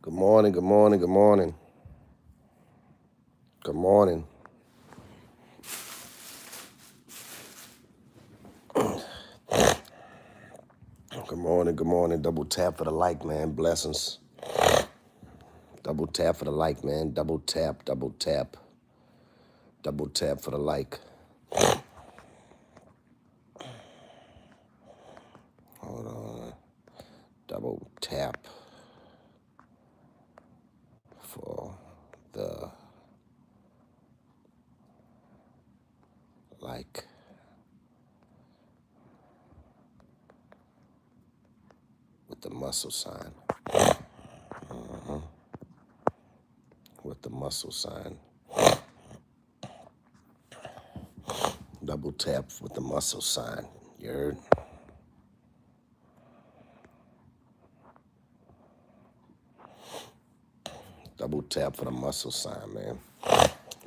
Good morning, good morning, good morning. Good morning. Good morning, good morning. Double tap for the like, man. Blessings. Double tap for the like, man. Double tap, double tap. Double tap for the like. Hold on. Double tap for the like. With the muscle sign. With the muscle sign. Double tap with the muscle sign. You heard? Double tap for the muscle sign, man.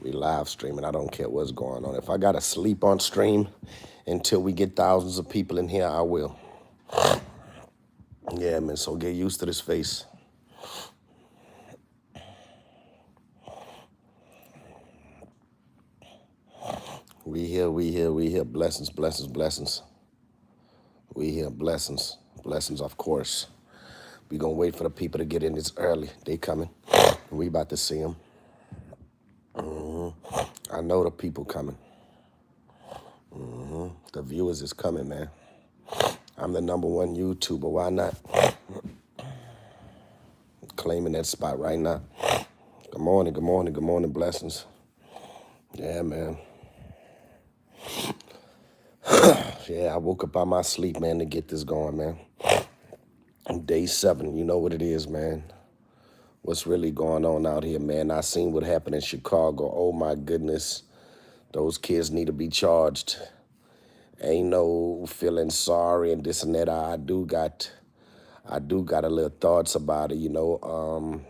We live streaming. I don't care what's going on. If I gotta sleep on stream until we get thousands of people in here, I will. Yeah, man. So get used to this face. We here, we here, we here. Blessings, blessings, blessings. We here, blessings, blessings, of course. We gonna wait for the people to get in this early. They coming. We about to see them. I know the people coming. The viewers is coming, man. I'm the #1 YouTuber. Why not? Claiming that spot right now. Good morning, good morning, good morning, blessings. Yeah, man. Yeah, I woke up out my sleep, man, to get this going, man. Day 7, you know what it is, man. What's really going on out here, man? I seen what happened in Chicago. Oh, my goodness. Those kids need to be charged. Ain't no feeling sorry and this and that. I do got a little thoughts about it, you know.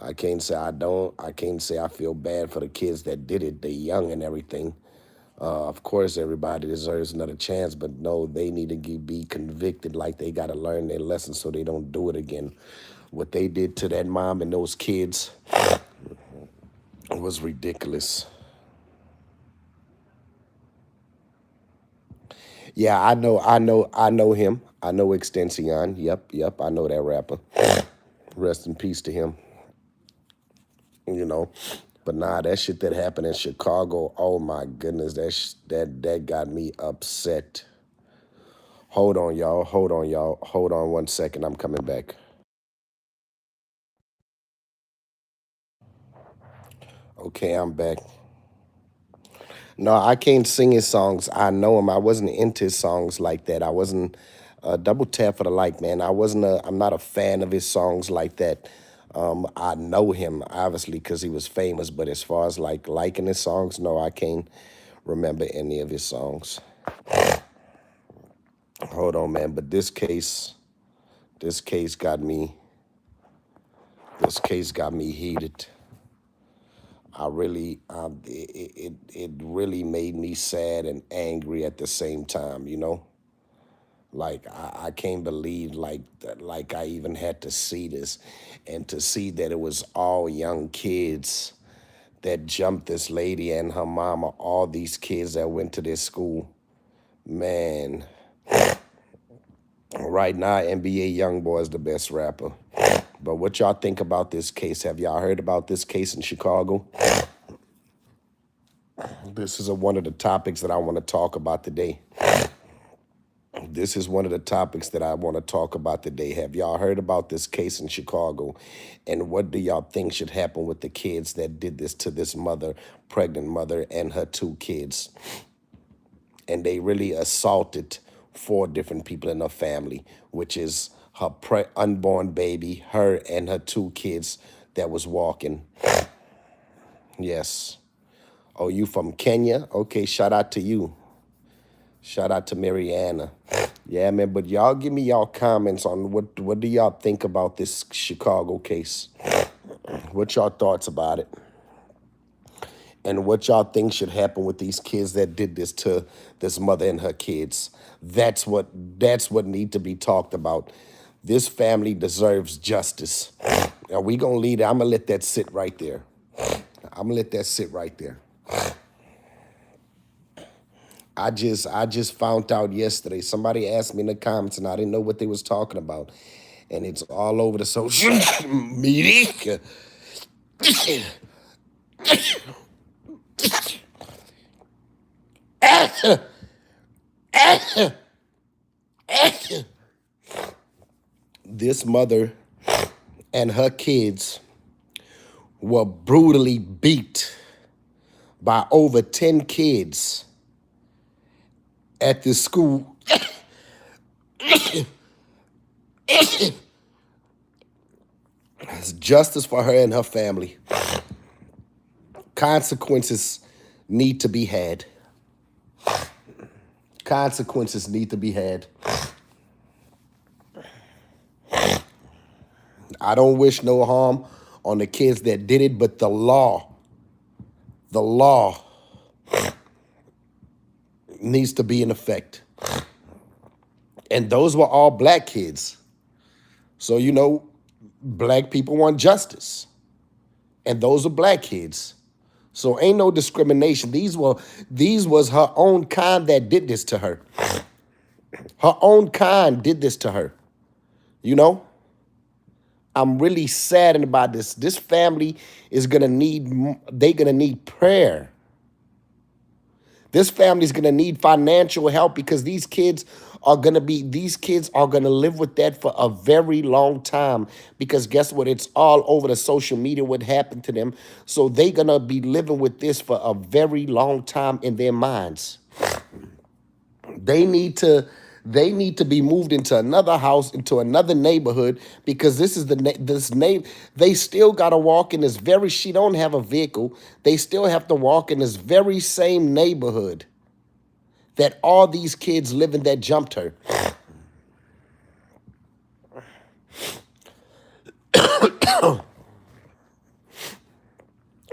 I can't say I don't. I can't say I feel bad for the kids that did it. They young and everything. Of course, everybody deserves another chance, but no, they need to be convicted. Like they got to learn their lesson so they don't do it again. What they did to that mom and those kids was ridiculous. Yeah, I know him. I know Extension. Yep, I know that rapper. Rest in peace to him. You know, but nah, that shit that happened in Chicago. Oh my goodness, that got me upset. Hold on, y'all. Hold on, y'all. Hold on 1 second. I'm coming back. Okay, I'm back. No, I can't sing his songs. I know him. I wasn't into his songs like that. I wasn't double tap for the like, man. I'm not a fan of his songs like that. I know him obviously because he was famous, but as far as like liking his songs, no, I can't remember any of his songs. Hold on, man. But this case got me, this case got me heated. I really, it really made me sad and angry at the same time, you know? Like I can't believe like that, like I even had to see this and to see that it was all young kids that jumped this lady and her mama, all these kids that went to this school. Man, right now NBA Youngboy is the best rapper. But what y'all think about this case? Have y'all heard about this case in Chicago? This is one of the topics that I want to talk about today. This is one of the topics that I want to talk about today. Have y'all heard about this case in Chicago? And what do y'all think should happen with the kids that did this to this mother, pregnant mother, and her 2 kids? And they really assaulted 4 different people in her family, which is her unborn baby, her and her 2 kids that was walking. Yes. Oh, you from Kenya? Okay, shout out to you. Shout out to Mariana. Yeah, man, but y'all give me y'all comments on what do y'all think about this Chicago case? What y'all thoughts about it? And what y'all think should happen with these kids that did this to this mother and her kids? That's what need to be talked about. This family deserves justice. Now we gonna leave it. I'm gonna let that sit right there. I'm gonna let that sit right there. I just found out yesterday. Somebody asked me in the comments, and I didn't know what they was talking about. And it's all over the social media. This mother and her kids were brutally beat by over 10 kids at this school. It's justice for her and her family. Consequences need to be had. Consequences need to be had. I don't wish no harm on the kids that did it, but the law needs to be in effect. And those were all black kids. So, black people want justice. And those are black kids. So ain't no discrimination. These was her own kind that did this to her. Her own kind did this to her. I'm really saddened about this. This family is gonna need prayer. This family's gonna need financial help because these kids are gonna live with that for a very long time. Because guess what? It's all over the social media what happened to them. So they're gonna be living with this for a very long time in their minds. They need to be moved into another house, into another neighborhood, because they still got to walk in she don't have a vehicle. They still have to walk in this very same neighborhood that all these kids live in that jumped her.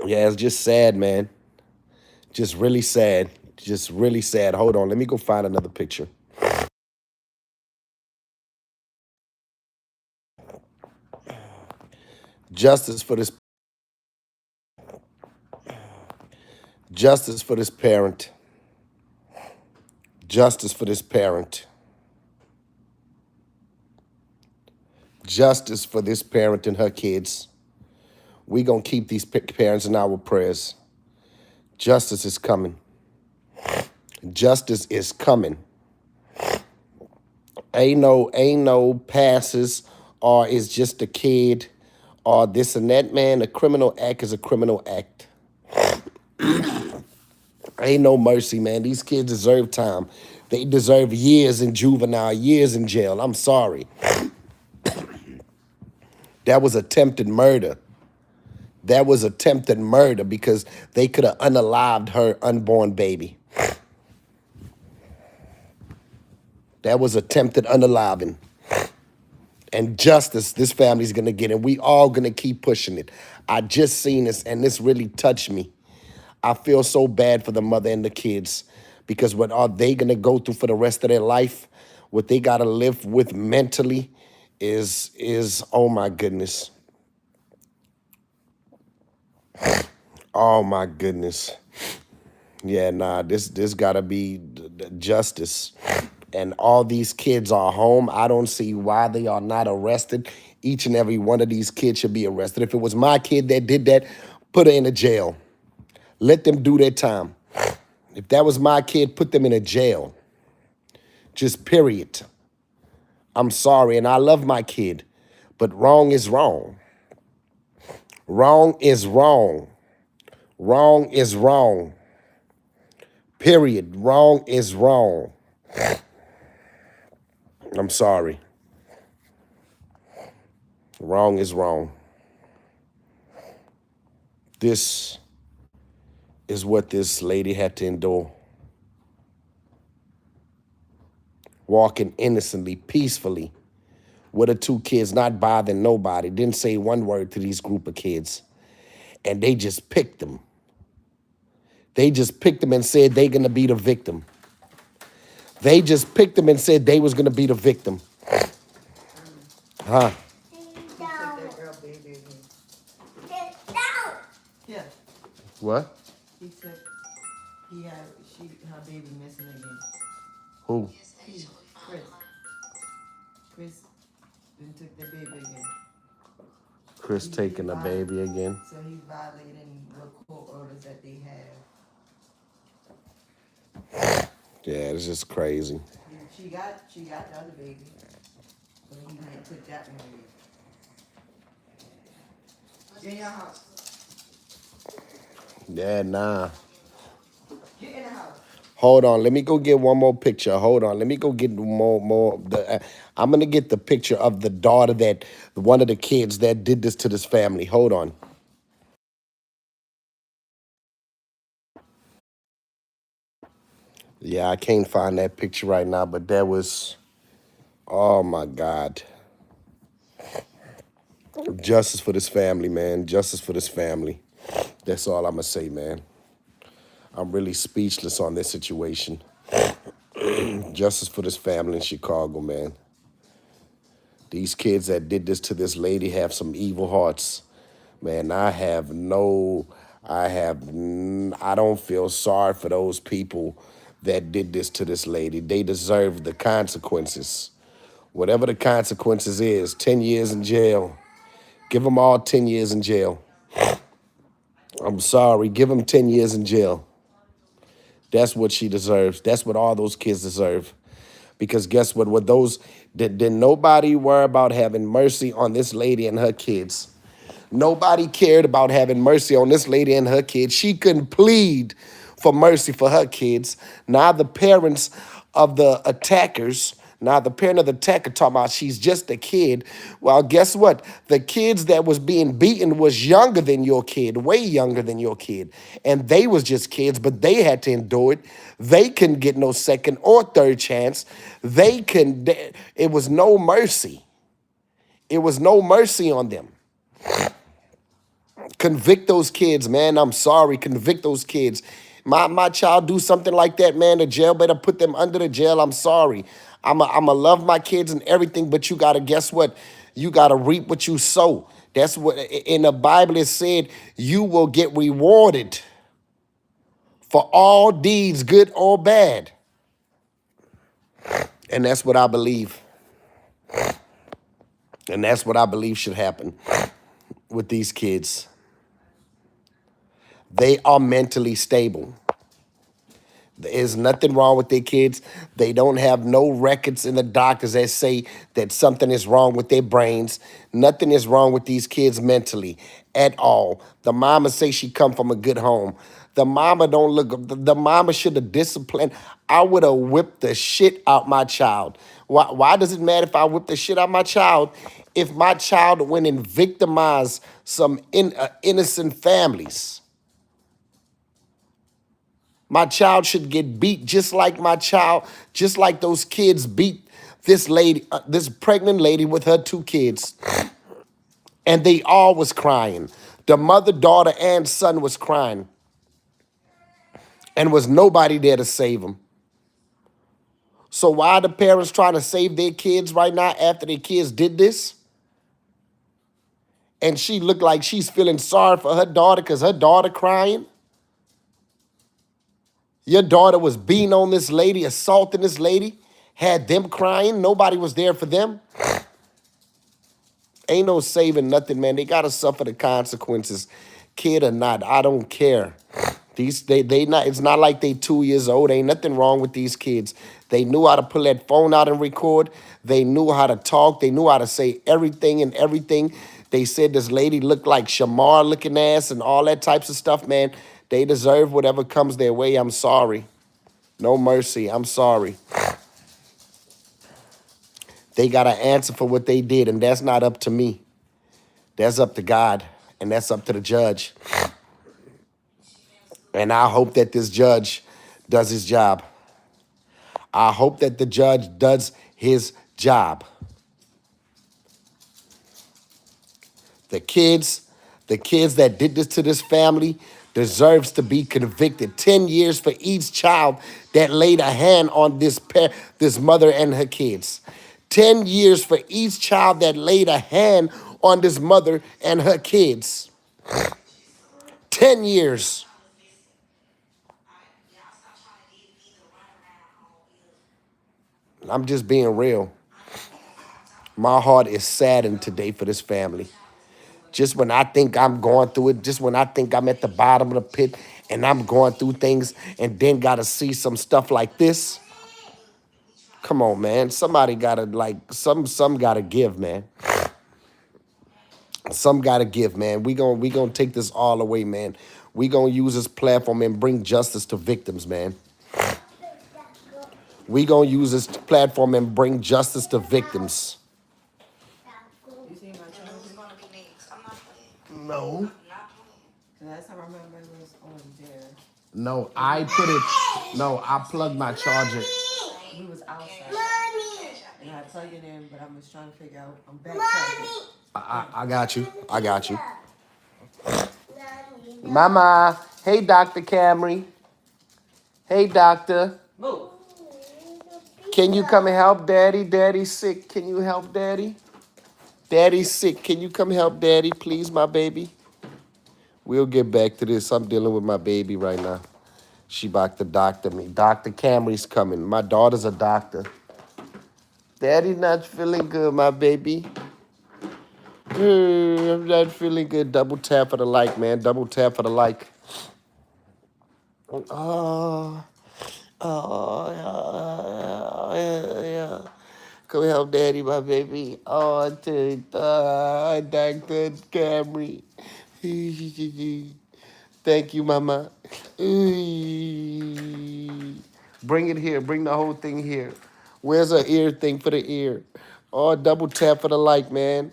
Yeah, it's just sad, man. Just really sad. Just really sad. Hold on, let me go find another picture. Justice for this Justice for this parent. Justice for this parent. Justice for this parent and her kids. We gonna keep these parents in our prayers. Justice is coming. Justice is coming. Ain't no passes or it's just a kid or this and that, man. A criminal act is a criminal act. Ain't no mercy, man. These kids deserve time. They deserve years in juvenile, years in jail. I'm sorry. That was attempted murder. That was attempted murder because they could have unalived her unborn baby. That was attempted unaliving. And justice, this family's going to get, and we all going to keep pushing it. I just seen this, and this really touched me. I feel so bad for the mother and the kids because what are they going to go through for the rest of their life? What they got to live with mentally is oh, my goodness. Oh, my goodness. Yeah, nah, this got to be justice. And all these kids are home. I don't see why they are not arrested. Each and every one of these kids should be arrested. If it was my kid that did that, put her in a jail. Let them do their time. If that was my kid, put them in a jail. Just period. I'm sorry, and I love my kid, but wrong is wrong. Wrong is wrong. Wrong is wrong. Period. Wrong is wrong. I'm sorry. Wrong is wrong. This is what this lady had to endure. Walking innocently, peacefully, with her two kids, not bothering nobody. Didn't say one word to these group of kids. And they just picked them. They just picked them and said they're going to be the victim. They just picked them and said they was going to be the victim. Huh? He took that girl baby again. Yeah, What? he took, he had, her baby missing again. Who? He, Chris. Chris then took the baby again. Chris taking a baby again? So he's violating what court orders that they Yeah, it's just crazy. have. She got the other baby, but he went and took that one again. Get in your house. Yeah, nah. Get in the house. Hold on, let me go get one more picture. Hold on, let me go get more. I'm gonna get the picture of the daughter that one of the kids that did this to this family. Hold on. Yeah, I can't find that picture right now, but that was, oh my God. Justice for this family, man. Justice for this family. That's all I'm gonna say, man. I'm really speechless on this situation. Justice for this family in Chicago, man. These kids that did this to this lady have some evil hearts. Man, I don't feel sorry for those people that did this to this lady. They deserve the consequences. Whatever the consequences is, 10 years in jail. Give them all 10 years in jail. I'm sorry, give them 10 years in jail. That's what she deserves. That's what all those kids deserve. Because guess what? Did nobody worry about having mercy on this lady and her kids? Nobody cared about having mercy on this lady and her kids. She couldn't plead for mercy for her kids. Now the parents of the attackers, now the parent of the attacker talking about she's just a kid. Well, guess what? The kids that was being beaten was younger than your kid, way younger than your kid. And they was just kids, but they had to endure it. They couldn't get no second or third chance. It was no mercy. It was no mercy on them. Convict those kids, man. I'm sorry. Convict those kids. My child do something like that, man. The jail better put them under the jail. I'm sorry. I'm a love my kids and everything, but you gotta guess what? You gotta reap what you sow. That's what in the Bible it said. You will get rewarded for all deeds, good or bad. And that's what I believe. And that's what I believe should happen with these kids. They are mentally stable. There's nothing wrong with their kids. They don't have no records in the doctors that say that something is wrong with their brains. Nothing is wrong with these kids mentally at all. The mama say she come from a good home. The mama don't look, the mama should have disciplined. I would have whipped the shit out my child. Why does it matter if I whip the shit out my child if my child went and victimized some innocent families? My child should get beat just like those kids beat this lady, this pregnant lady with her two kids. And they all was crying. The mother, daughter, and son was crying. And was nobody there to save them. So why are the parents trying to save their kids right now after their kids did this? And she looked like she's feeling sorry for her daughter because her daughter crying. Your daughter was beating on this lady, assaulting this lady, had them crying. Nobody was there for them. Ain't no saving nothing, man. They gotta suffer the consequences, kid or not. I don't care. They not. It's not like they 2 years old. Ain't nothing wrong with these kids. They knew how to pull that phone out and record. They knew how to talk. They knew how to say everything and everything. They said this lady looked like Shamar looking ass and all that types of stuff, man. They deserve whatever comes their way. I'm sorry. No mercy. I'm sorry. They got to answer for what they did, and that's not up to me. That's up to God, and that's up to the judge. And I hope that this judge does his job. I hope that the judge does his job. The kids that did this to this family deserves to be convicted. 10 years for each child that laid a hand on this mother and her kids. 10 years for each child that laid a hand on this mother and her kids. 10 years. I'm just being real. My heart is saddened today for this family. Just when I think I'm going through it, just when I think I'm at the bottom of the pit and I'm going through things and then got to see some stuff like this. Come on, man. Somebody got to some got to give, man. Some got to give, man. We going to take this all away, man. We going to use this platform and bring justice to victims, man. We going to use this platform and bring justice to victims. You see my charger? No. The last time I remember it was on there. No, I put it. No, I plugged my charger. We was outside. And I plugged it in, but I was trying to figure out. I'm back charging. I got you. I got you. Mama. Hey, Dr. Camry. Hey, doctor. Move. Can you come and help Daddy? Daddy's sick. Can you help Daddy? Daddy's sick. Can you come help Daddy, please, my baby? We'll get back to this. I'm dealing with my baby right now. She about to doctor me. Dr. Camry's coming. My daughter's a doctor. Daddy's not feeling good, my baby. I'm not feeling good. Double tap for the like, man. Double tap for the like. Oh, yeah. Come help Daddy, my baby. Oh, Dr. Camry. Thank you, Mama. Bring it here. Bring the whole thing here. Where's the ear thing for the ear? Oh, double tap for the like, man.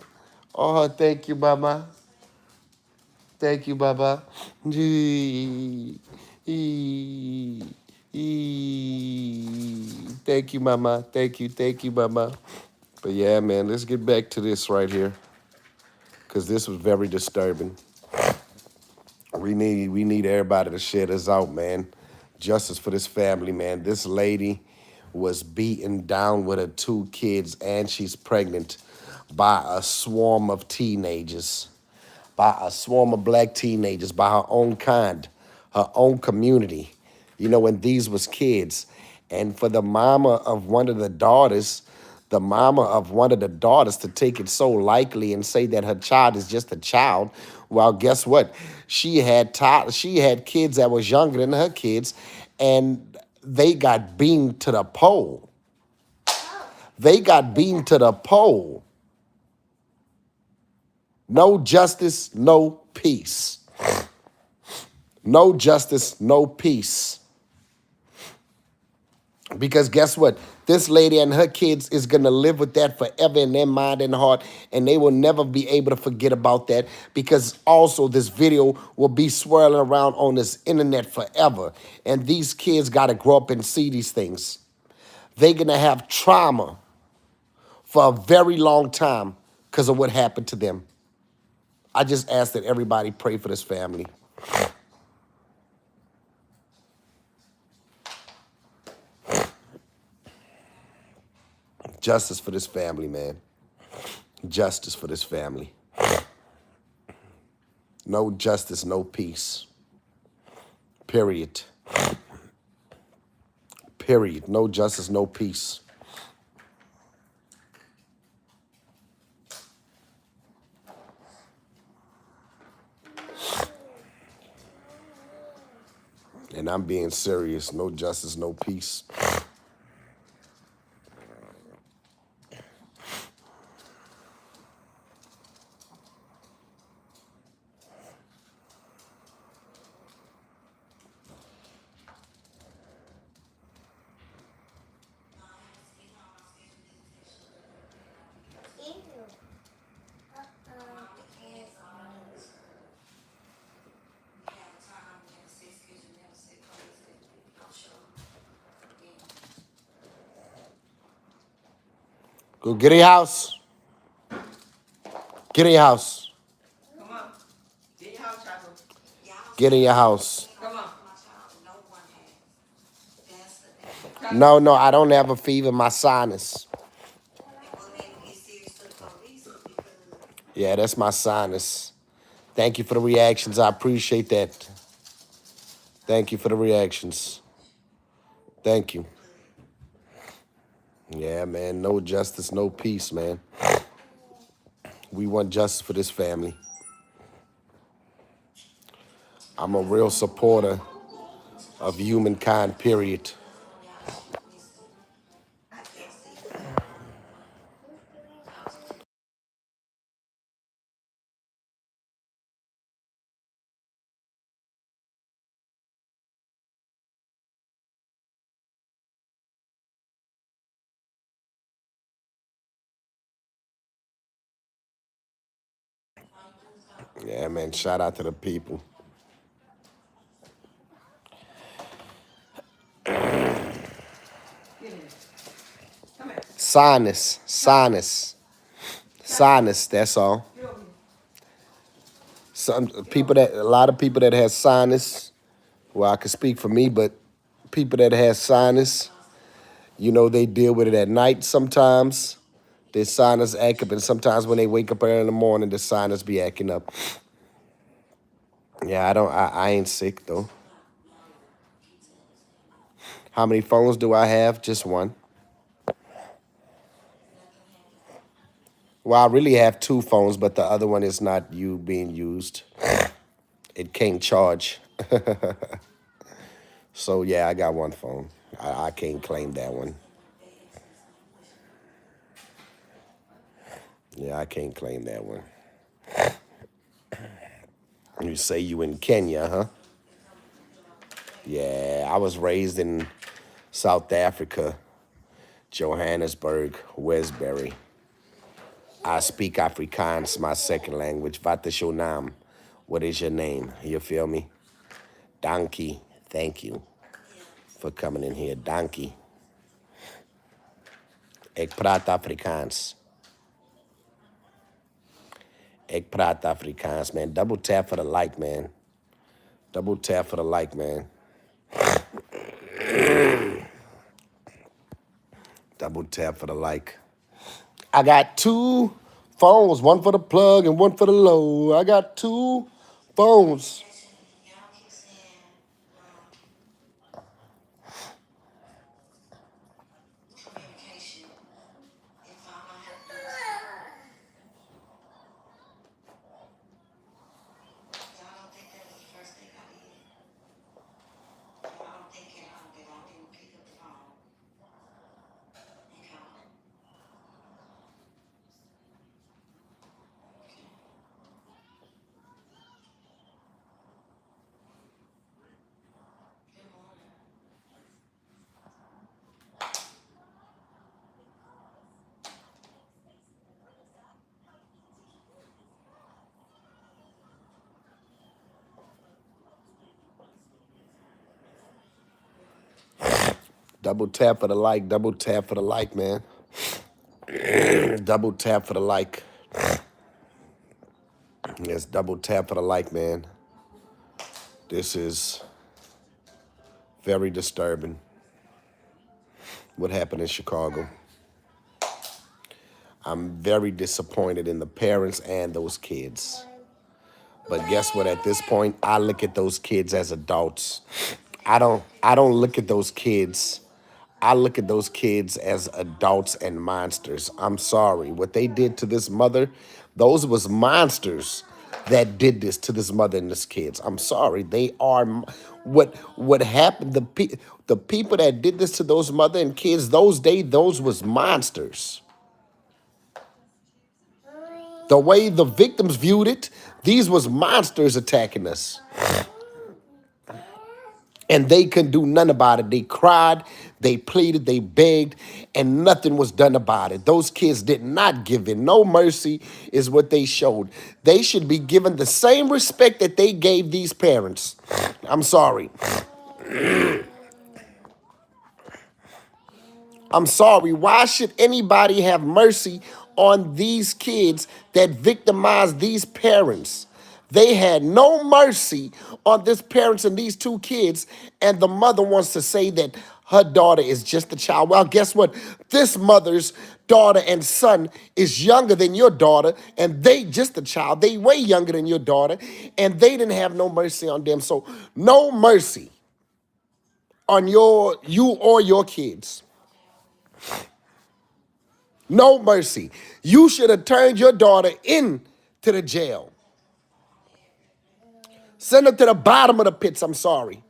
Oh, thank you, Mama. Thank you, Baba. Thank you, Mama. Thank you, Mama. But yeah, man, let's get back to this right here, because this was very disturbing. We need everybody to share this out, man. Justice for this family, man. This lady was beaten down with her 2 kids, and she's pregnant by a swarm of teenagers, by a swarm of black teenagers, by her own kind, her own community. You know, when these was kids. And for the mama of one of the daughters, to take it so lightly and say that her child is just a child. Well, guess what? She had kids that was younger than her kids, and they got beamed to the pole. They got beamed to the pole. No justice, no peace. No justice, no peace. Because guess what? This lady and her kids is going to live with that forever in their mind and heart, and they will never be able to forget about that, because also this video will be swirling around on this internet forever. And these kids got to grow up and see these things. They're going to have trauma for a very long time because of what happened to them. I just ask that everybody pray for this family. Justice for this family, man. Justice for this family. No justice, no peace. Period. Period. No justice, no peace. And I'm being serious. No justice, no peace. Go get in your house. Get in your house. Come on. Get in your house, Chaco. Get in your house. Come on. No, I don't have a fever. My sinus. Yeah, that's my sinus. Thank you for the reactions. I appreciate that. Thank you for the reactions. Thank you. Yeah, man. No justice, no peace, man. We want justice for this family. I'm a real supporter of humankind, period. Yeah, man. Shout out to the people. Get here. Come here. Sinus, sinus, sinus. That's all. Get over here. Some people that a lot of people that has sinus. Well, I can speak for me, but people that has sinus, they deal with it at night sometimes. Their sinus act up, and sometimes when they wake up early in the morning, the sinus be acting up. Yeah, I don't. I ain't sick though. How many phones do I have? Just one. Well, I really have two phones, but the other one is not being used. It can't charge. So yeah, I got one phone. I can't claim that one. Yeah, I can't claim that one. You say you in Kenya, huh? Yeah, I was raised in South Africa, Johannesburg, Westbury. I speak Afrikaans, my second language. Wat is your naam? What is your name? You feel me? Donkey. Thank you for coming in here. Donkey. Ik praat Afrikaans. Ik praat Afrikaans, man. Double tap for the like, man. Double tap for the like, man. Double tap for the like. I got two phones, one for the plug and one for the low. I got two phones. Double tap for the like, double tap for the like, man. Double tap for the like. Yes, double tap for the like, man. This is very disturbing. What happened in Chicago? I'm very disappointed in the parents and those kids. But guess what? At this point, I look at those kids as adults. I don't look at those kids. I look at those kids as adults and monsters. I'm sorry. What they did to this mother, those was monsters that did this to this mother and this kids. I'm sorry. They are what happened the people that did this to those mother and kids those was monsters. The way the victims viewed it, these was monsters attacking us. And they couldn't do nothing about it. They cried, they pleaded, they begged, and nothing was done about it. Those kids did not give in. No mercy is what they showed. They should be given the same respect that they gave these parents. I'm sorry. I'm sorry. Why should anybody have mercy on these kids that victimized these parents? They had no mercy on this parents and these two kids, and the mother wants to say that her daughter is just a child. Well, guess what? This mother's daughter and son is younger than your daughter, and they just a child. They way younger than your daughter, and they didn't have no mercy on them. So no mercy on you or your kids. No mercy. You should have turned your daughter in to the jail. Send her to the bottom of the pits, I'm sorry.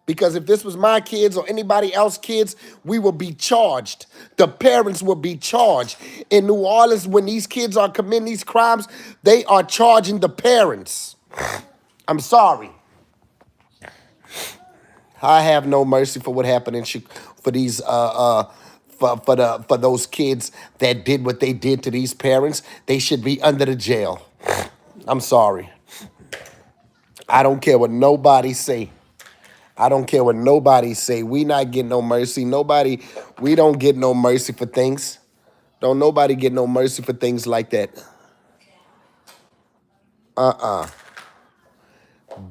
Because if this was my kids or anybody else's kids, we will be charged. The parents will be charged. In New Orleans, when these kids are committing these crimes, they are charging the parents. I'm sorry. I have no mercy for what happened for these for those kids that did what they did to these parents. They should be under the jail. I'm sorry. I don't care what nobody say. I don't care what nobody say. We not getting no mercy. We don't get no mercy for things. Don't nobody get no mercy for things like that.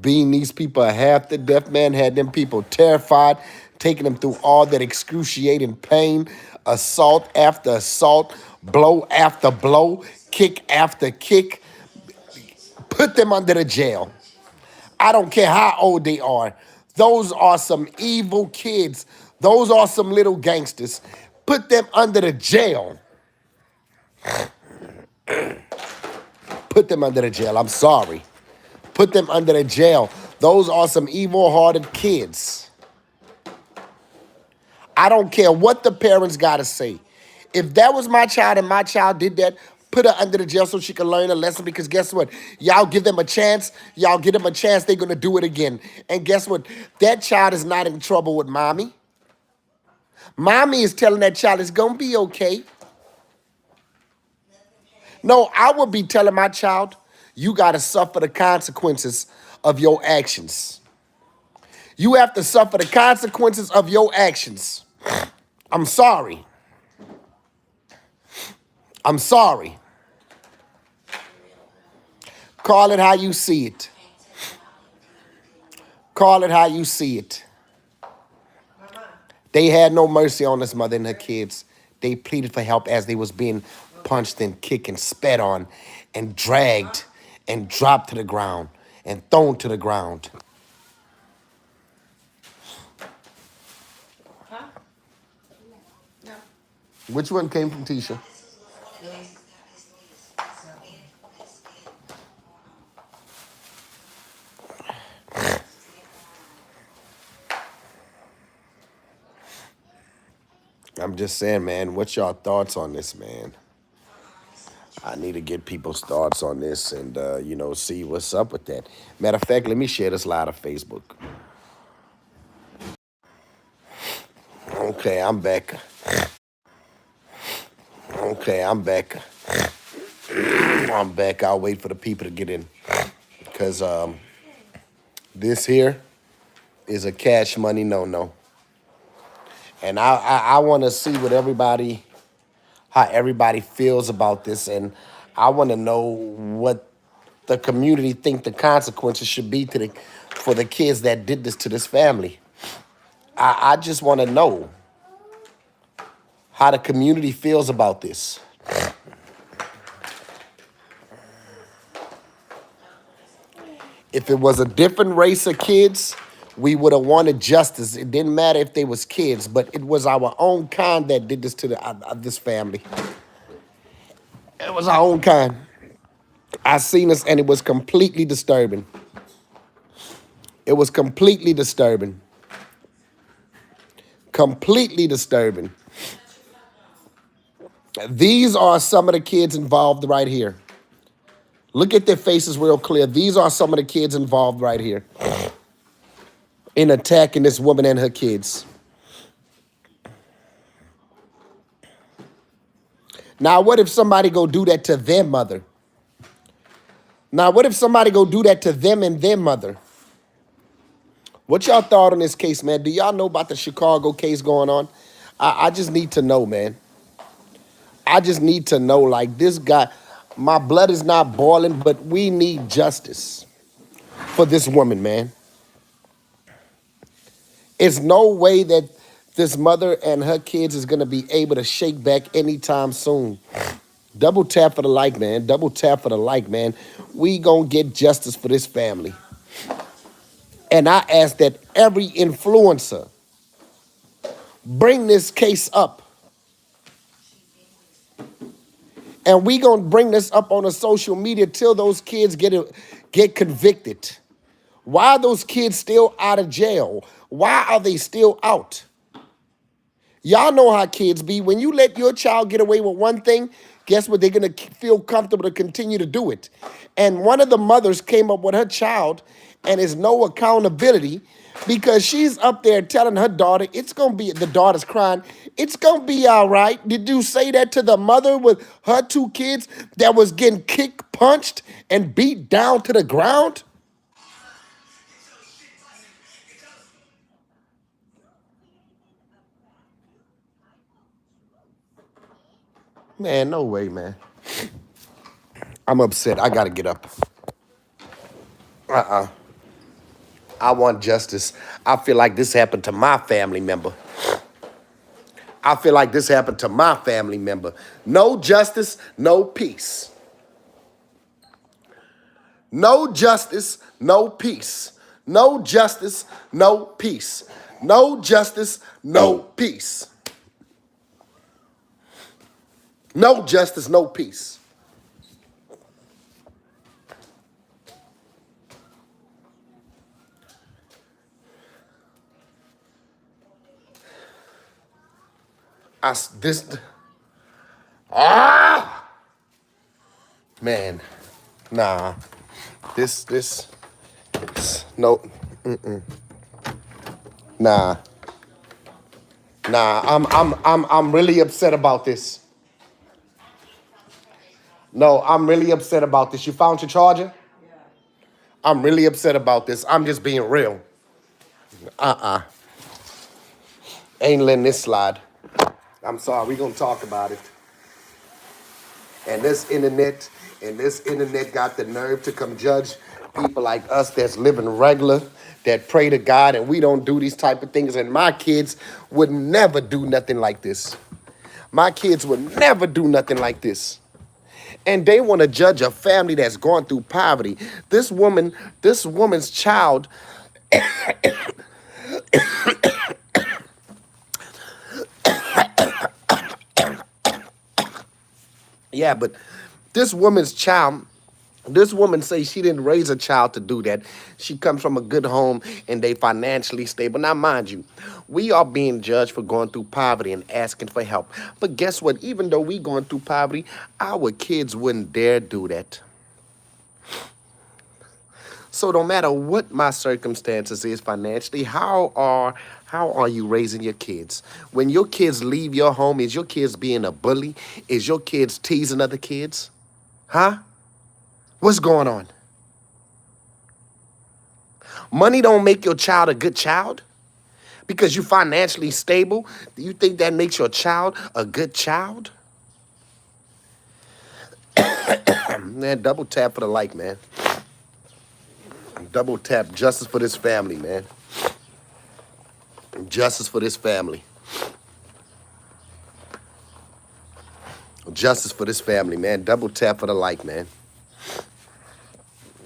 Being these people half to death, man, had them people terrified, taking them through all that excruciating pain, assault after assault, blow after blow, kick after kick. Put them under the jail. I don't care how old they are. Those are some evil kids. Those are some little gangsters. Put them under the jail. Put them under the jail. I'm sorry. Put them under the jail. Those are some evil-hearted kids. I don't care what the parents got to say. If that was my child and my child did that, put her under the jail so she can learn a lesson, because guess what? Y'all give them a chance. Y'all give them a chance, they're going to do it again. And guess what? That child is not in trouble with mommy. Mommy is telling that child it's going to be okay. No, I would be telling my child, you got to suffer the consequences of your actions. You have to suffer the consequences of your actions. I'm sorry. I'm sorry. Call it how you see it. Call it how you see it. They had no mercy on this mother and her kids. They pleaded for help as they was being punched and kicked and spat on and dragged and dropped to the ground and thrown to the ground. Which one came from Tisha? I'm just saying, man, what's y'all thoughts on this, man? I need to get people's thoughts on this and, see what's up with that. Matter of fact, let me share this live on Facebook. Okay, I'm back. Okay, I'm back. I'm back. I'll wait for the people to get in. Because this here is a cash money no-no. And I want to see how everybody feels about this. And I want to know what the community think the consequences should be for the kids that did this to this family. I just want to know how the community feels about this. If it was a different race of kids, we would have wanted justice. It didn't matter if they was kids, but it was our own kind that did this to this family. It was our own kind. I seen this and it was completely disturbing. It was completely disturbing. Completely disturbing. These are some of the kids involved right here. Look at their faces real clear. These are some of the kids involved right here in attacking this woman and her kids. Now, what if somebody go do that to their mother? Now, what if somebody go do that to them and their mother? What y'all thought on this case, man? Do y'all know about the Chicago case going on? I just need to know, man. I just need to know, like, this guy, my blood is not boiling, but we need justice for this woman, man. It's no way that this mother and her kids is going to be able to shake back anytime soon. Double tap for the like, man. Double tap for the like, man. We going to get justice for this family. And I ask that every influencer bring this case up. And we going to bring this up on the social media till those kids get convicted. Why are those kids still out of jail? Why are they still out? Y'all know how kids be. When you let your child get away with one thing, guess what? They're going to feel comfortable to continue to do it. And one of the mothers came up with her child and is no accountability because she's up there telling her daughter, it's going to be, the daughter's crying, it's going to be all right. Did you say that to the mother with her two kids that was getting kicked, punched, and beat down to the ground? Man, no way, man. I'm upset. I got to get up. I want justice. I feel like this happened to my family member. I feel like this happened to my family member. No justice, no peace. No justice, no peace. No justice, no peace. No justice, no peace. No justice, no peace. This, ah, man, nah, this, no, nah, nah. I'm really upset about this. No, I'm really upset about this. You found your charger? Yeah. I'm really upset about this. I'm just being real. Ain't letting this slide. I'm sorry. We're gonna talk about it. And this internet got the nerve to come judge people like us that's living regular, that pray to God, and we don't do these type of things. And my kids would never do nothing like this. My kids would never do nothing like this. And they want to judge a family that's going through poverty. This woman's child, yeah, but this woman's child, this woman says she didn't raise a child to do that. She comes from a good home and they financially stable. Now, mind you, we are being judged for going through poverty and asking for help. But guess what? Even though we going through poverty, our kids wouldn't dare do that. So no matter what my circumstances is financially, how are you raising your kids? When your kids leave your home, is your kids being a bully? Is your kids teasing other kids? Huh? What's going on? Money don't make your child a good child because you financially stable. Do you think that makes your child a good child? Man, double tap for the like, man. Double tap justice for this family, man. Justice for this family. Justice for this family, man. Double tap for the like, man.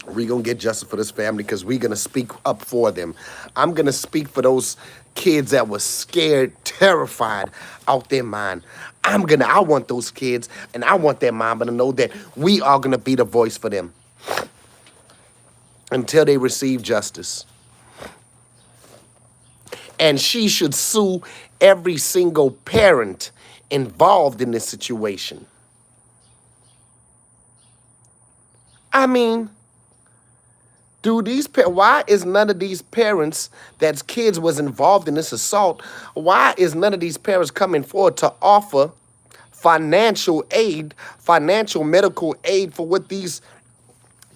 We gonna get justice for this family because we gonna speak up for them. I'm gonna speak for those kids that were scared, terrified out their mind. I want those kids and I want their mama to know that we are gonna be the voice for them until they receive justice. And she should sue every single parent involved in this situation. I mean, why is none of these parents that's kids was involved in this assault, why is none of these parents coming forward to offer financial aid, financial medical aid for what these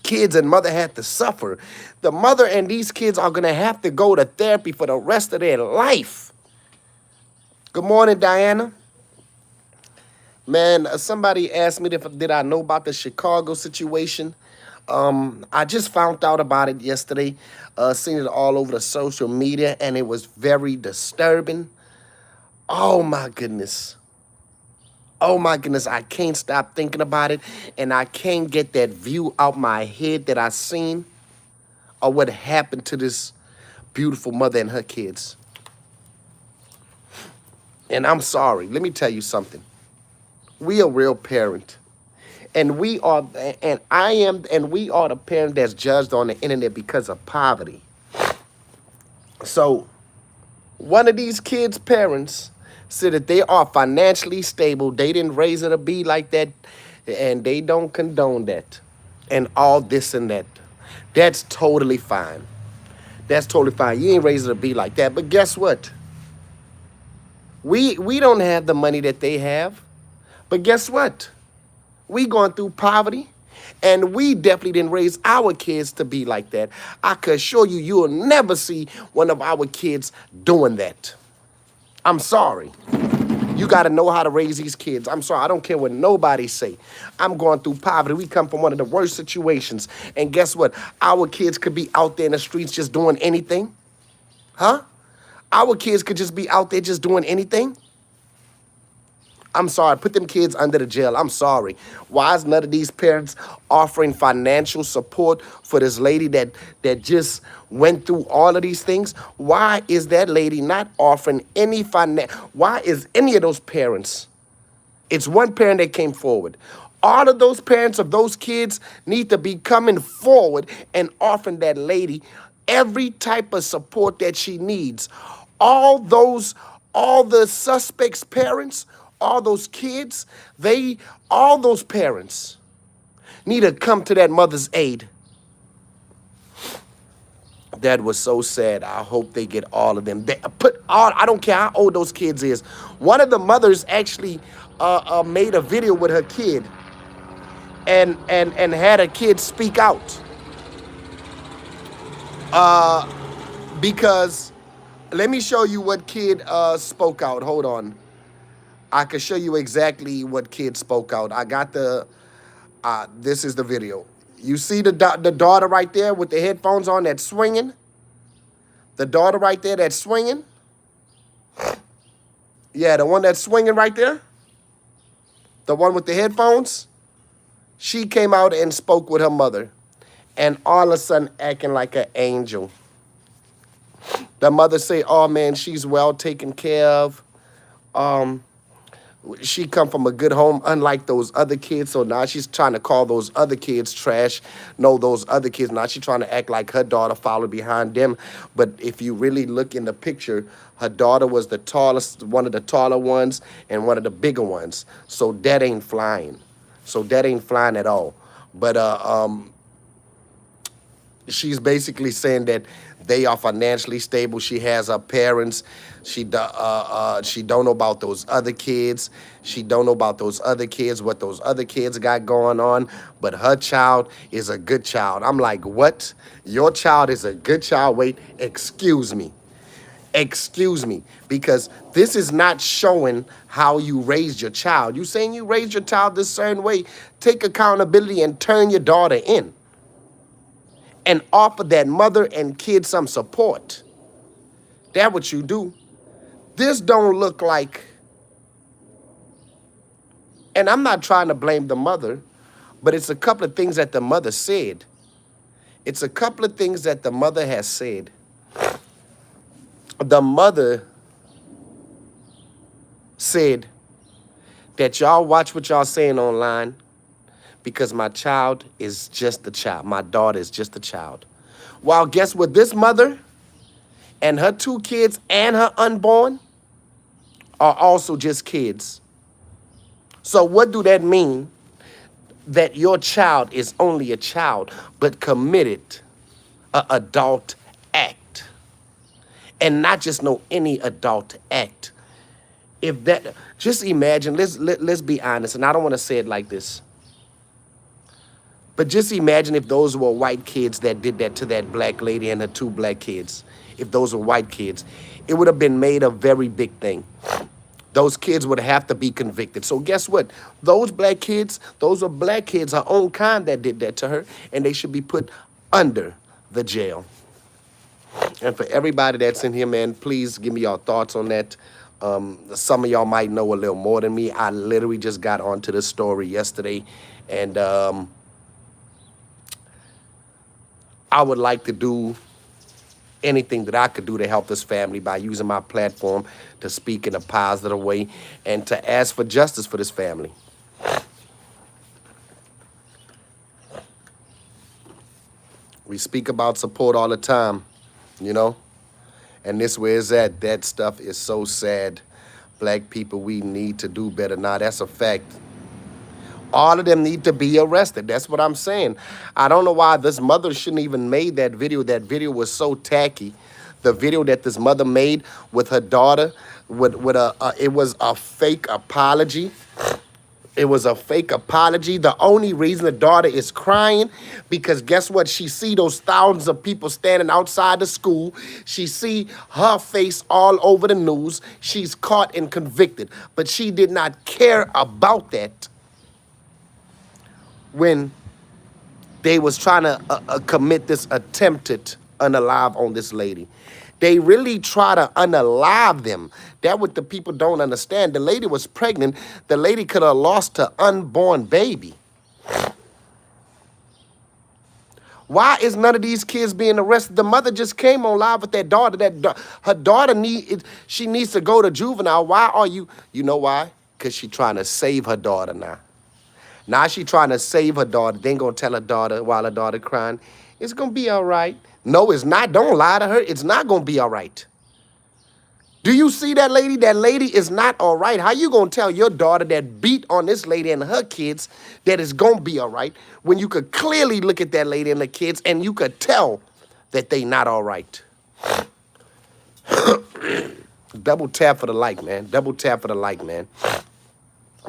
kids and mother had to suffer? The mother and these kids are going to have to go to therapy for the rest of their life. Good morning, Diana. Man, somebody asked me did I know about the Chicago situation. I just found out about it yesterday, seen it all over the social media, and it was very disturbing. Oh my goodness. Oh my goodness, I can't stop thinking about it, and I can't get that view out my head that I seen of what happened to this beautiful mother and her kids. And I'm sorry, let me tell you something. We a real parent. And we are, and I am, and we are the parent that's judged on the internet because of poverty. So one of these kids' parents said that they are financially stable. They didn't raise her to be like that, and they don't condone that, and all this and that. That's totally fine. That's totally fine. You ain't raised her to be like that. But guess what? We don't have the money that they have. But guess what? We going through poverty, and we definitely didn't raise our kids to be like that. I can assure you, you will never see one of our kids doing that. I'm sorry. You got to know how to raise these kids. I'm sorry. I don't care what nobody say. I'm going through poverty. We come from one of the worst situations. And guess what? Our kids could be out there in the streets just doing anything. Huh? Our kids could just be out there just doing anything. I'm sorry, put them kids under the jail. I'm sorry. Why is none of these parents offering financial support for this lady that just went through all of these things? Why is that lady not offering any Why is any of those parents? It's one parent that came forward. All of those parents of those kids need to be coming forward and offering that lady every type of support that she needs. All those, all the suspects' parents, all those kids, all those parents need to come to that mother's aid. That was so sad. I hope they get all of them. They put all. I don't care how old those kids is. One of the mothers actually made a video with her kid, and had a kid speak out because let me show you what kid spoke out. Hold on, I can show you exactly what kid spoke out. I got the. This is the video. You see the daughter right there with the headphones on that's swinging. The daughter right there that's swinging. Yeah, the one that's swinging right there. The one with the headphones. She came out and spoke with her mother, and all of a sudden acting like an angel. The mother say, "Oh man, she's well taken care of. Um, she come from a good home, unlike those other kids. So now she's trying to call those other kids trash. No, those other kids. Now she's trying to act like her daughter followed behind them. But if you really look in the picture, her daughter was the tallest, one of the taller ones, and one of the bigger ones. So that ain't flying. So that ain't flying at all. But she's basically saying that they are financially stable. She has her parents. She don't know about those other kids. She don't know about those other kids, what those other kids got going on. But her child is a good child. I'm like, what? Your child is a good child? Wait, excuse me. Excuse me, because this is not showing how you raised your child. You saying you raised your child this certain way. Take accountability and turn your daughter in and offer that mother and kid some support. That's what you do. This don't look like, and I'm not trying to blame the mother, but it's a couple of things that the mother said. It's a couple of things that the mother has said. The mother said that y'all watch what y'all saying online because my child is just a child. My daughter is just a child. Well, guess what? This mother and her two kids and her unborn are also just kids. So what do that mean? That your child is only a child, but committed an adult act. And not just no any adult act. If that, just imagine, let's be honest, and I don't want to say it like this, but just imagine if those were white kids that did that to that black lady and her two black kids. If those were white kids, it would have been made a very big thing. Those kids would have to be convicted. So guess what? Those black kids, those are black kids, her own kind that did that to her, and they should be put under the jail. And for everybody that's in here, man, please give me your thoughts on that. Some of y'all might know a little more than me. I literally just got onto this story yesterday, and I would like to do anything that I could do to help this family by using my platform to speak in a positive way and to ask for justice for this family. We speak about support all the time, you know, and this where it's at. That stuff is so sad. Black people, we need to do better. Now, that's a fact. All of them need to be arrested. That's what I'm saying. I don't know why this mother shouldn't even made that video. That video was so tacky. The video that this mother made with her daughter, with it was a fake apology. It was a fake apology. The only reason the daughter is crying, because guess what? She see those thousands of people standing outside the school. She see her face all over the news. She's caught and convicted. But she did not care about that when they was trying to commit this attempted unalive on this lady. They really try to unalive them. That what the people don't understand. The lady was pregnant. The lady could have lost her unborn baby. Why is none of these kids being arrested? The mother just came on live with that daughter. Her daughter she needs to go to juvenile. Why are you? You know why? Because she trying to save her daughter now. Now she trying to save her daughter. Then gonna tell her daughter while her daughter crying, it's gonna be all right. No, it's not. Don't lie to her. It's not gonna be all right. Do you see that lady? That lady is not all right. How you gonna tell your daughter that beat on this lady and her kids that it's gonna be all right when you could clearly look at that lady and the kids and you could tell that they not all right? Double tap for the like, man. Double tap for the like, man.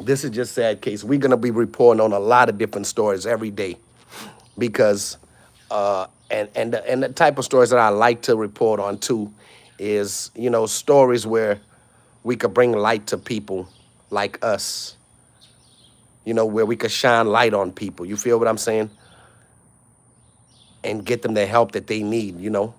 This is just sad case. We're gonna be reporting on a lot of different stories every day because and the type of stories that I like to report on too is, you know, stories where we could bring light to people like us, you know, where we could shine light on people. You feel what I'm saying? And get them the help that they need, you know,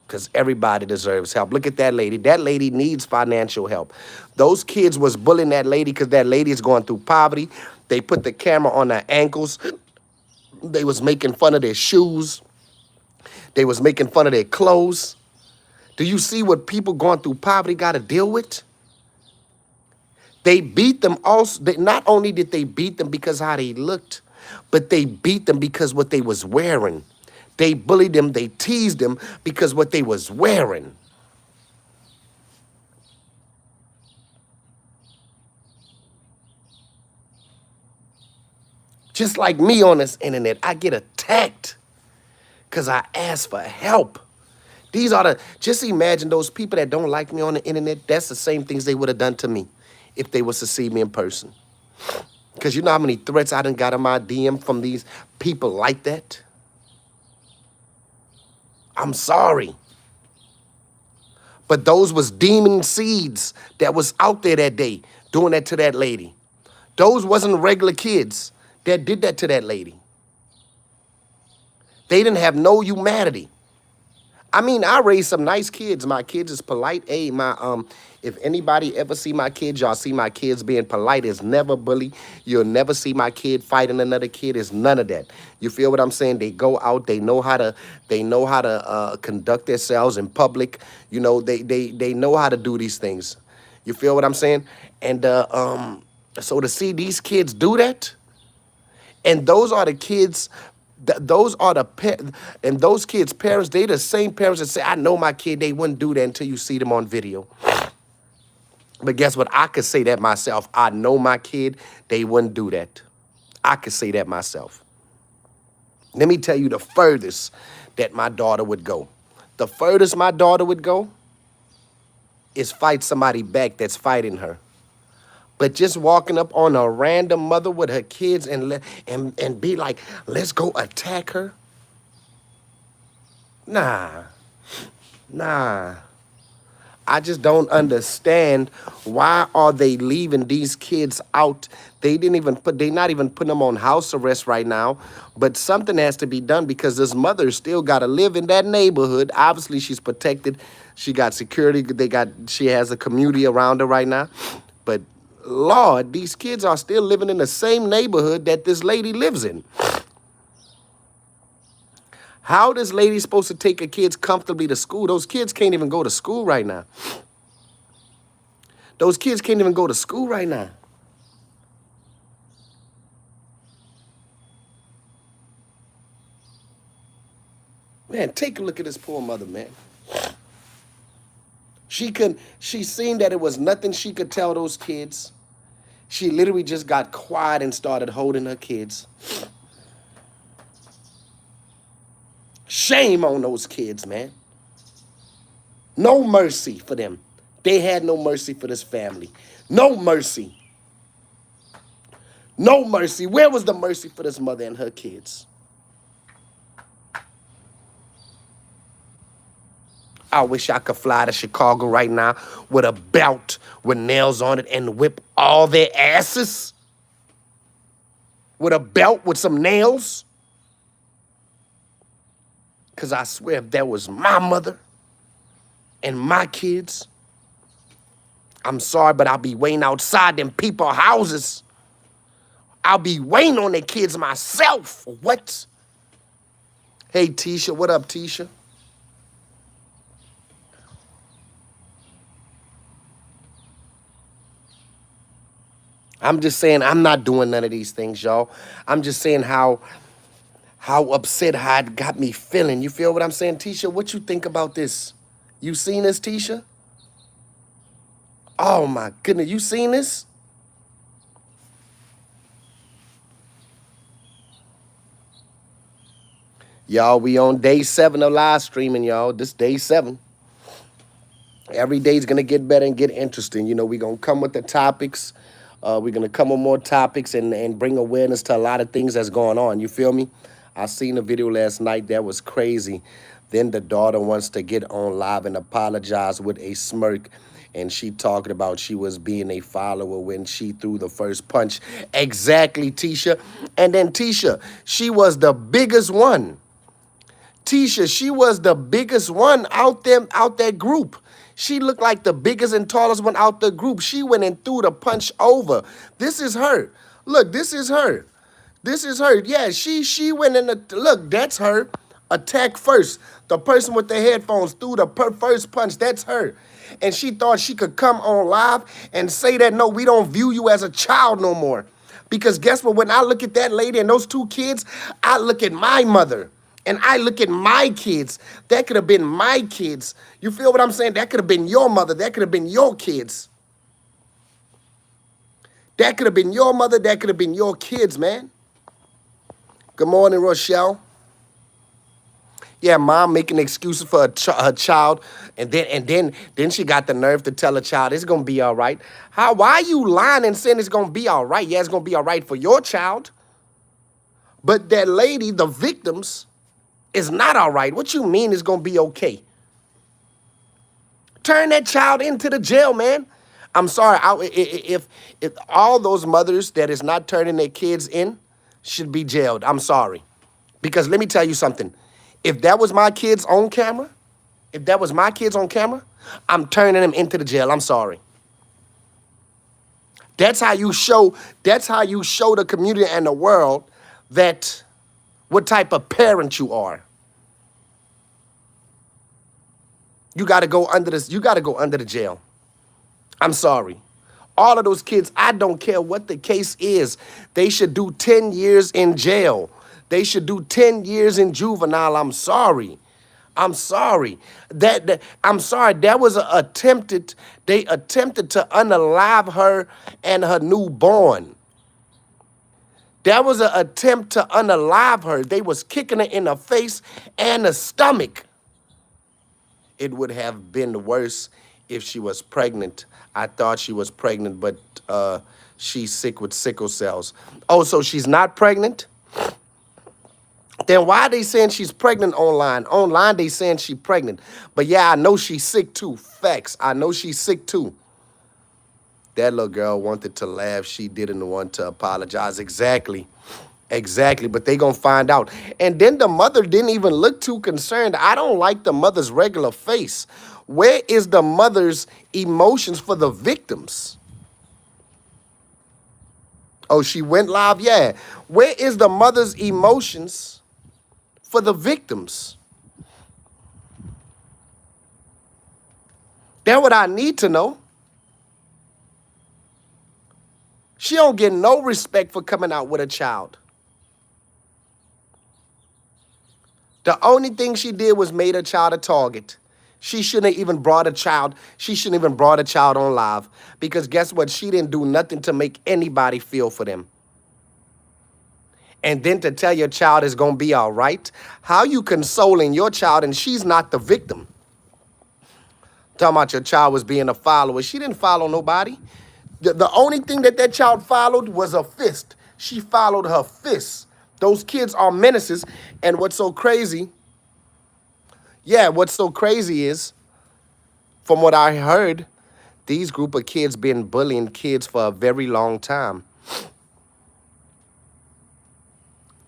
because everybody deserves help. Look at that lady. That lady needs financial help. Those kids was bullying that lady because that lady is going through poverty. They put the camera on her ankles. They was making fun of their shoes. They was making fun of their clothes. Do you see what people going through poverty got to deal with? They beat them also. Not only did they beat them because how they looked, but they beat them because what they was wearing. They bullied them, they teased them because what they was wearing. Just like me on this internet, I get attacked because I ask for help. These are just imagine those people that don't like me on the internet, that's the same things they would have done to me if they was to see me in person. Because you know how many threats I done got in my DM from these people like that? I'm sorry. But those was demon seeds that was out there that day doing that to that lady. Those wasn't regular kids that did that to that lady. They didn't have no humanity. I mean, I raised some nice kids. My kids is polite. Hey, if anybody ever see my kids, y'all see my kids being polite. It's never bully. You'll never see my kid fighting another kid. It's none of that. You feel what I'm saying? They go out. They know how to conduct themselves in public. You know, they know how to do these things. You feel what I'm saying? And so to see these kids do that, and those are the kids. Those are and those kids' parents, they the same parents that say, I know my kid, they wouldn't do that until you see them on video. But guess what? I could say that myself. I know my kid, they wouldn't do that. I could say that myself. Let me tell you the furthest that my daughter would go. The furthest my daughter would go is fight somebody back that's fighting her. But just walking up on a random mother with her kids and be like, let's go attack her? Nah. I just don't understand why are they leaving these kids out. They not even putting them on house arrest right now, but something has to be done because this mother still got to live in that neighborhood. Obviously she's protected. She got security. She has a community around her right now. But Lord, these kids are still living in the same neighborhood that this lady lives in. How this lady supposed to take her kids comfortably to school? Those kids can't even go to school right now. Those kids can't even go to school right now. Man, take a look at this poor mother, man. She seen that it was nothing she could tell those kids. She literally just got quiet and started holding her kids. Shame on those kids, man. No mercy for them. They had no mercy for this family. No mercy. No mercy. Where was the mercy for this mother and her kids? I wish I could fly to Chicago right now with a belt with nails on it and whip all their asses. With a belt with some nails. Because I swear if that was my mother and my kids, I'm sorry, but I'll be waiting outside them people's houses. I'll be waiting on their kids myself. What? Hey, Tisha. What up, Tisha? I'm just saying I'm not doing none of these things, y'all. I'm just saying how upset how it got me feeling. You feel what I'm saying, Tisha? What you think about this? You seen this, Tisha? Oh my goodness, you seen this? Y'all, we on day 7 of live streaming, y'all. This day 7. Every day's gonna get better and get interesting. You know, we're gonna come with the topics. We're gonna come with more topics and bring awareness to a lot of things that's going on. You feel me? I seen a video last night that was crazy. Then the daughter wants to get on live and apologize with a smirk. And she talking about she was being a follower when she threw the first punch. Exactly, Tisha. And then Tisha, she was the biggest one. Tisha, she was the biggest one out that group. She looked like the biggest and tallest one out the group. She went and threw the punch over. This is her. Look, this is her. This is her. Yeah, she went in the look. That's her. Attack first. The person with the headphones threw the first punch. That's her. And she thought she could come on live and say that no, we don't view you as a child no more. Because guess what? When I look at that lady and those 2 kids, I look at my mother. And I look at my kids. That could have been my kids. You feel what I'm saying? That could have been your mother. That could have been your kids. That could have been your mother. That could have been your kids, man. Good morning, Rochelle. Yeah, mom making excuses for her child, and then she got the nerve to tell her child it's gonna be all right. Why are you lying and saying it's gonna be all right? Yeah, it's gonna be all right for your child. But that lady, the victims, is not all right. What you mean it's gonna be okay? Turn that child into the jail, man. I'm sorry. If all those mothers that is not turning their kids in should be jailed. I'm sorry. Because let me tell you something. If that was my kids on camera, I'm turning them into the jail. I'm sorry. That's how you show the community and the world that what type of parent you are. You gotta go under the jail. I'm sorry. All of those kids, I don't care what the case is, they should do 10 years in jail. They should do 10 years in juvenile. I'm sorry. I'm sorry. I'm sorry. That was they attempted to unalive her and her newborn. That was an attempt to unalive her. They was kicking her in the face and the stomach. It would have been worse if she was pregnant. I thought she was pregnant, but she's sick with sickle cells. Oh, so she's not pregnant? Then why are they saying she's pregnant online? Online, they saying she's pregnant. But yeah, I know she's sick too. Facts. I know she's sick too. That little girl wanted to laugh. She didn't want to apologize. Exactly. Exactly. But they going to find out. And then the mother didn't even look too concerned. I don't like the mother's regular face. Where is the mother's emotions for the victims? Oh, she went live? Yeah. Where is the mother's emotions for the victims? That's what I need to know. She don't get no respect for coming out with a child. The only thing she did was made a child a target. She shouldn't have even brought a child. She shouldn't even brought a child on live. Because guess what? She didn't do nothing to make anybody feel for them. And then to tell your child is going to be all right. How you consoling your child and she's not the victim? Talking about your child was being a follower. She didn't follow nobody. The only thing that child followed was a fist. She followed her fists. Those kids are menaces. And what's so crazy, what's so crazy is, from what I heard, these group of kids been bullying kids for a very long time.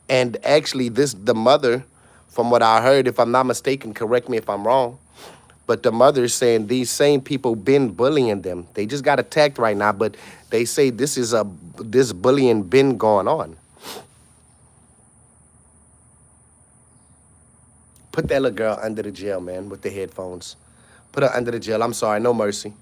And actually, the mother, from what I heard, if I'm not mistaken, correct me if I'm wrong, but the mother is saying these same people been bullying them. They just got attacked right now, but they say this bullying been going on. Put that little girl under the jail, man, with the headphones. Put her under the jail. I'm sorry, no mercy.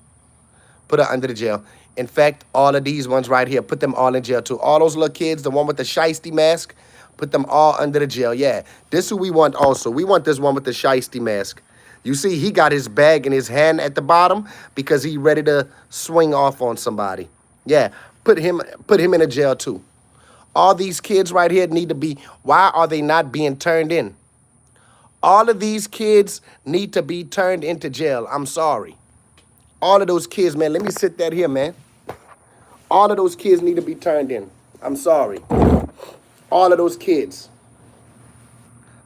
Put her under the jail. In fact, all of these ones right here, put them all in jail too. All those little kids, the one with the shiesty mask, put them all under the jail. Yeah, this who we want also. We want this one with the shiesty mask. You see, he got his bag in his hand at the bottom because he ready to swing off on somebody. Yeah, put him in a jail too. All these kids right here need to be, why are they not being turned in? All of these kids need to be turned into jail. I'm sorry. All of those kids, man, let me sit that here, man. All of those kids need to be turned in. I'm sorry. All of those kids.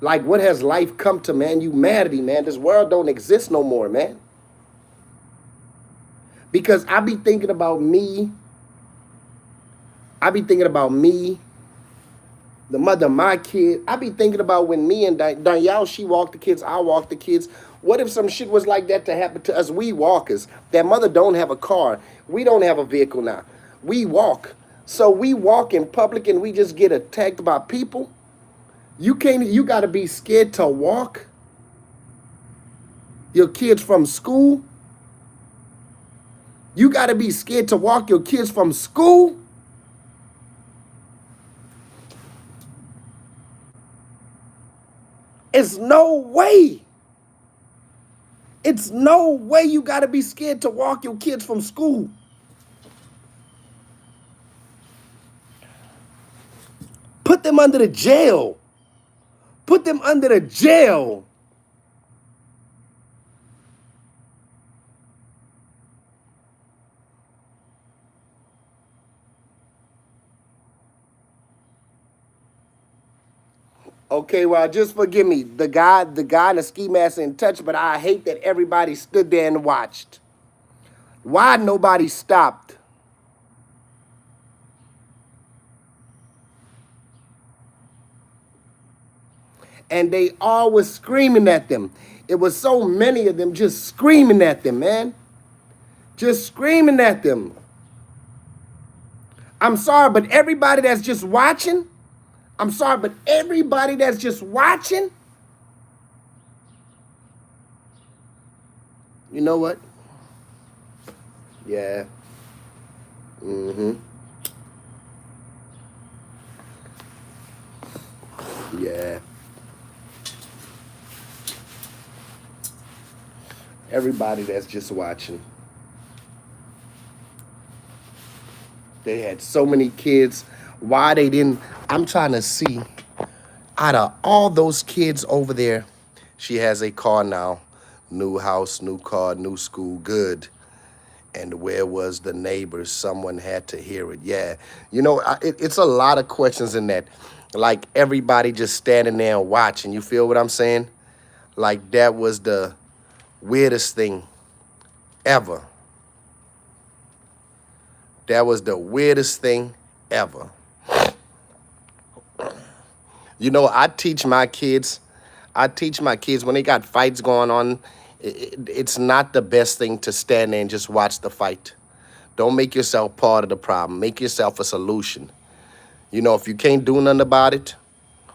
Like, what has life come to, man? Humanity, man. This world don't exist no more, man. Because I be thinking about me. I be thinking about me, the mother of my kid. I be thinking about when me and Danielle, she walked the kids, I walked the kids. What if some shit was like that to happen to us? We walkers. That mother don't have a car. We don't have a vehicle now. We walk. So we walk in public and we just get attacked by people. You got to be scared to walk your kids from school. You got to be scared to walk your kids from school. It's no way. It's no way you got to be scared to walk your kids from school. Put them under the jail. Put them under the jail. Okay, well, just forgive me. The guy in the ski mask in touch, but I hate that everybody stood there and watched. Why nobody stopped? And they all was screaming at them. It was so many of them just screaming at them, man. Just screaming at them. I'm sorry, but everybody that's just watching, I'm sorry, but everybody that's just watching, you know what? Yeah. Yeah. Everybody that's just watching. They had so many kids. Why they didn't, I'm trying to see. Out of all those kids over there, she has a car now. New house, new car, new school, good. And where was the neighbors? Someone had to hear it. Yeah. You know, it's a lot of questions in that. like everybody just standing there and watching. You feel what I'm saying? Like that was the weirdest thing ever. That was the weirdest thing ever. You know, I teach my kids when they got fights going on, it's not the best thing to stand there and just watch the fight. Don't make yourself part of the problem. Make yourself a solution. You know, if you can't do nothing about it,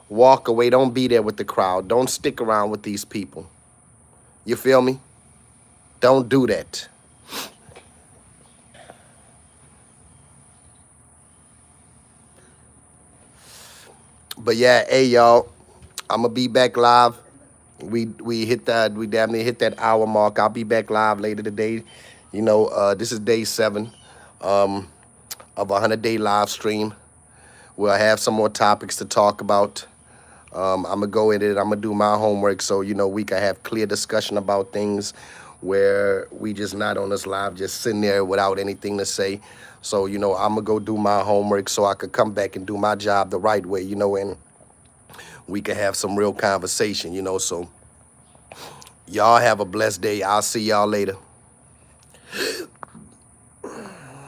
walk away. Don't be there with the crowd. Don't stick around with these people. You feel me? Don't do that. But yeah, hey y'all, I'm gonna be back live. We hit that, we damn near hit that hour mark. I'll be back live later today. You know, this is day 7 of a 100-day live stream. We'll have some more topics to talk about. I'm gonna go in it. I'm gonna do my homework so you know we can have clear discussion about things where we just not on this live just sitting there without anything to say. So you know I'm gonna go do my homework so I could come back and do my job the right way. You know, and we can have some real conversation. You know, so y'all have a blessed day. I'll see y'all later.